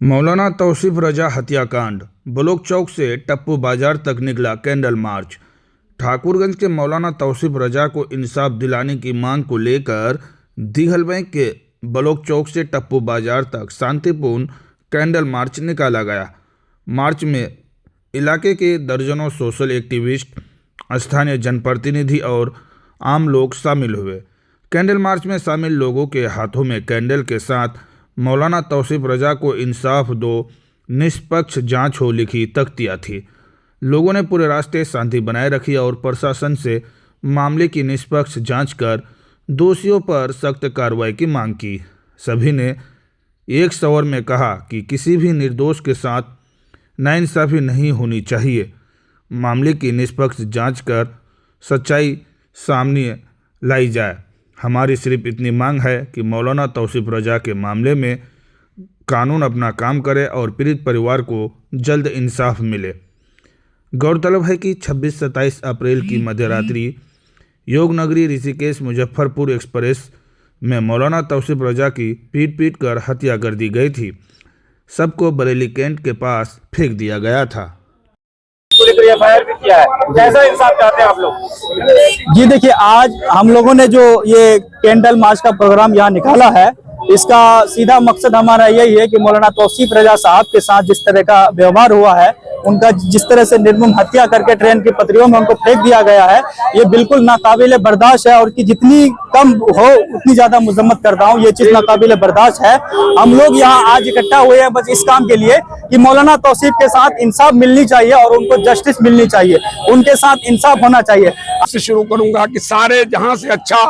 मौलाना तौसीफ रजा हत्याकांड। ब्लॉक चौक से टप्पू बाजार तक निकला कैंडल मार्च। ठाकुरगंज के मौलाना तौसीफ रजा को इंसाफ दिलाने की मांग को लेकर दिघल बैंक के ब्लॉक चौक से टप्पू बाजार तक शांतिपूर्ण कैंडल मार्च निकाला गया। मार्च में इलाके के दर्जनों सोशल एक्टिविस्ट, स्थानीय जनप्रतिनिधि और आम लोग शामिल हुए। कैंडल मार्च में शामिल लोगों के हाथों में कैंडल के साथ मौलाना तौसीफ रजा को इंसाफ दो, निष्पक्ष जांच हो लिखी तख्तियाँ थी। लोगों ने पूरे रास्ते शांति बनाए रखी और प्रशासन से मामले की निष्पक्ष जांच कर दोषियों पर सख्त कार्रवाई की मांग की। सभी ने एक स्वर में कहा कि किसी भी निर्दोष के साथ नाइंसाफ़ी नहीं होनी चाहिए। मामले की निष्पक्ष जांच कर सच्चाई सामने लाई जाए। हमारी सिर्फ इतनी मांग है कि मौलाना तौसीफ रजा के मामले में कानून अपना काम करे और पीड़ित परिवार को जल्द इंसाफ मिले। गौरतलब है कि 26-27 अप्रैल की मध्यरात्रि योगनगरी ऋषिकेश मुजफ्फरपुर एक्सप्रेस में मौलाना तौसीफ रजा की पीट कर हत्या कर दी गई थी। सबको बरेली कैंट के पास फेंक दिया गया था। एफआईआर भी किया है, कैसा इंसाफ चाहते हैं आप लोग? जी देखिए, आज हम लोगों ने जो ये कैंडल मार्च का प्रोग्राम यहाँ निकाला है, इसका सीधा मकसद हमारा यही है कि मौलाना तौसीफ रजा साहब के साथ जिस तरह का व्यवहार हुआ है, उनका जिस तरह से निर्मम हत्या करके ट्रेन की पटरियों में उनको फेंक दिया गया है, ये बिल्कुल नाकाबिले बर्दाश्त है। और कि जितनी कम हो उतनी ज्यादा मजम्मत करता हूँ, ये चीज नाकाबिले बर्दाश्त है। हम लोग यहाँ आज इकट्ठा हुए हैं बस इस काम के लिए कि मौलाना तौसीफ के साथ इंसाफ मिलनी चाहिए और उनको जस्टिस मिलनी चाहिए, उनके साथ इंसाफ होना चाहिए। से शुरू करूंगा कि सारे जहां से अच्छा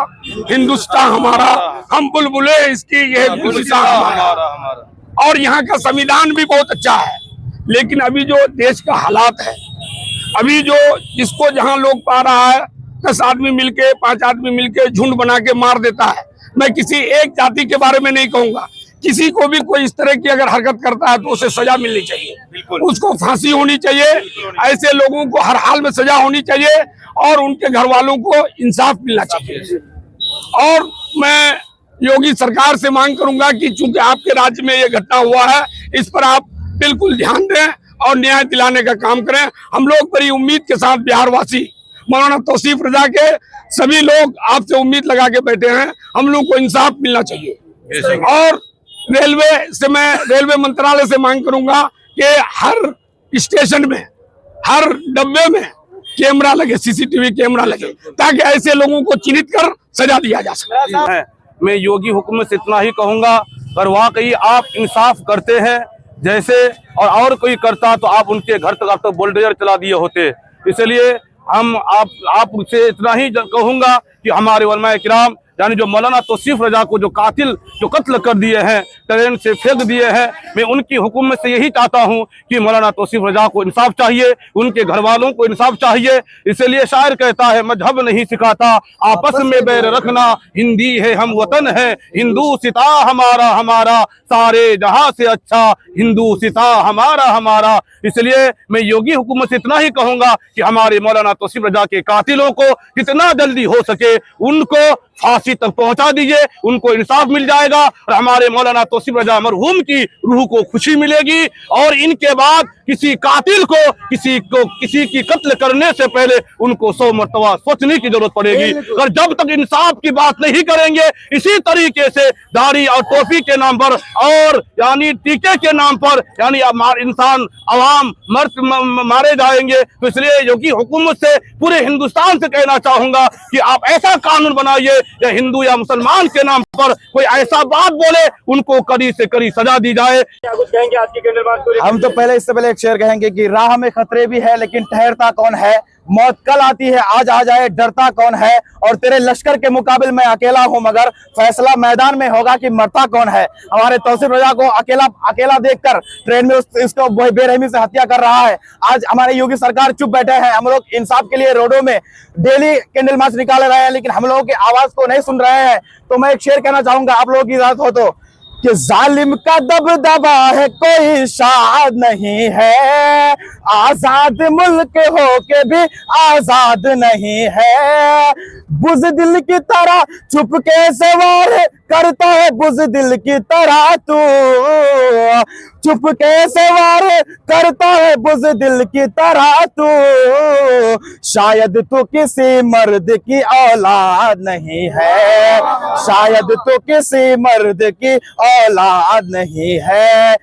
हिंदुस्तान हमारा, हम बुलबुले इसकी, ये गुलसितां हमारा। और यहाँ का संविधान भी बहुत अच्छा है, लेकिन अभी जो देश का हालात है, अभी जो जिसको जहां लोग पा रहा है, 10 आदमी मिलके 5 आदमी मिलके झुंड बना के मार देता है। मैं किसी एक जाति के बारे में नहीं कहूंगा, किसी को भी कोई इस तरह की अगर हरकत करता है तो उसे सजा मिलनी चाहिए, उसको फांसी होनी चाहिए। ऐसे लोगों को हर हाल में सजा होनी चाहिए और उनके घर वालों को इंसाफ मिलना चाहिए। और मैं योगी सरकार से मांग करूंगा कि चूंकि आपके राज्य में ये घटना हुआ है, इस पर आप बिल्कुल ध्यान दें और न्याय दिलाने का काम करें। हम लोग बड़ी उम्मीद के साथ बिहारवासी मौलाना तौसीफ रजा के सभी लोग आपसे उम्मीद लगा के बैठे हैं, हम लोग को इंसाफ मिलना चाहिए। और रेलवे से मैं रेलवे मंत्रालय से मांग करूंगा कि हर स्टेशन में, हर डब्बे में कैमरा लगे, सीसीटीवी कैमरा लगे, ताकि ऐसे लोगों को चिन्हित कर सजा दिया जा सके। मैं योगी हुकूमत से इतना ही कहूंगा, अगर वाकई आप इंसाफ करते हैं जैसे और कोई करता तो आप उनके घर तक आप तो बुलडोजर चला दिए होते। इसलिए हम आप से इतना ही कहूंगा कि हमारे उलमा किराम यानी जो मौलाना तौसीफ रजा को जो कातिल जो कत्ल कर दिए हैं, ट्रेन से फेंक दिए हैं, मैं उनकी हुकूमत से यही चाहता हूं कि मौलाना तौसीफ रजा को इंसाफ चाहिए, उनके घर वालों को इंसाफ चाहिए। इसलिए शायर कहता है, मजहब नहीं सिखाता आपस में बैर रखना, हिंदी है हम वतन है हिंदू सिता हमारा हमारा, सारे जहां से अच्छा हिंदू सिता हमारा हमारा। इसलिए मैं योगी हुकूमत से इतना ही कहूंगा कि हमारे मौलाना तौसीफ रजा के कातिलों को जितना जल्दी हो सके उनको फांसी तक पहुंचा दीजिए, उनको इंसाफ मिल जाएगा और हमारे मौलाना तौसीफ रजा मरहूम की रूह को खुशी मिलेगी। और इनके बाद किसी कातिल को किसी की कत्ल करने से पहले उनको 100 मरतबा सोचने की जरूरत पड़ेगी। अगर जब तक इंसाफ की बात नहीं करेंगे, इसी तरीके से दाढ़ी और टोपी के नाम पर और यानी टीके के नाम पर यानी इंसान अवाम मारे जाएंगे। तो इसलिए योगी हुकूमत से पूरे हिंदुस्तान से कहना चाहूंगा कि आप ऐसा कानून बनाइए या हिंदू या मुसलमान के नाम पर कोई ऐसा बात बोले उनको कड़ी से कड़ी सजा दी जाए। क्या कुछ कहेंगे आज की कैंडल मार्च को? हम तो पहले इससे पहले एक शेर कहेंगे कि राह में खतरे भी है लेकिन ठहरता कौन है, मौत कल आती है आज आ जाए डरता कौन है, और तेरे लश्कर के मुकाबले में अकेला हूं मगर फैसला मैदान में होगा कि मरता कौन है। हमारे तौसीफ रजा को अकेला देखकर ट्रेन में इसको बेरहमी से हत्या कर रहा है। आज हमारे योगी सरकार चुप बैठे हैं। हम लोग इंसाफ के लिए रोडों में डेली कैंडल मार्च निकाल रहे हैं, लेकिन हम लोगों की आवाज को नहीं सुन रहे हैं। तो मैं एक शेर कहना चाहूंगा, आप लोगों की इजाजत हो तो, कि जालिम का दबदबा है कोई शाद नहीं है, आजाद मुल्क हो के भी आजाद नहीं है। बुज़दिल की तरह चुपके से वार करता है, बुज़दिल की तरह तू चुपके से वार करता है, बुज़दिल की तरह तू। शायद तू किसी मर्द की औलाद नहीं है, शायद तू किसी मर्द की औलाद नहीं है।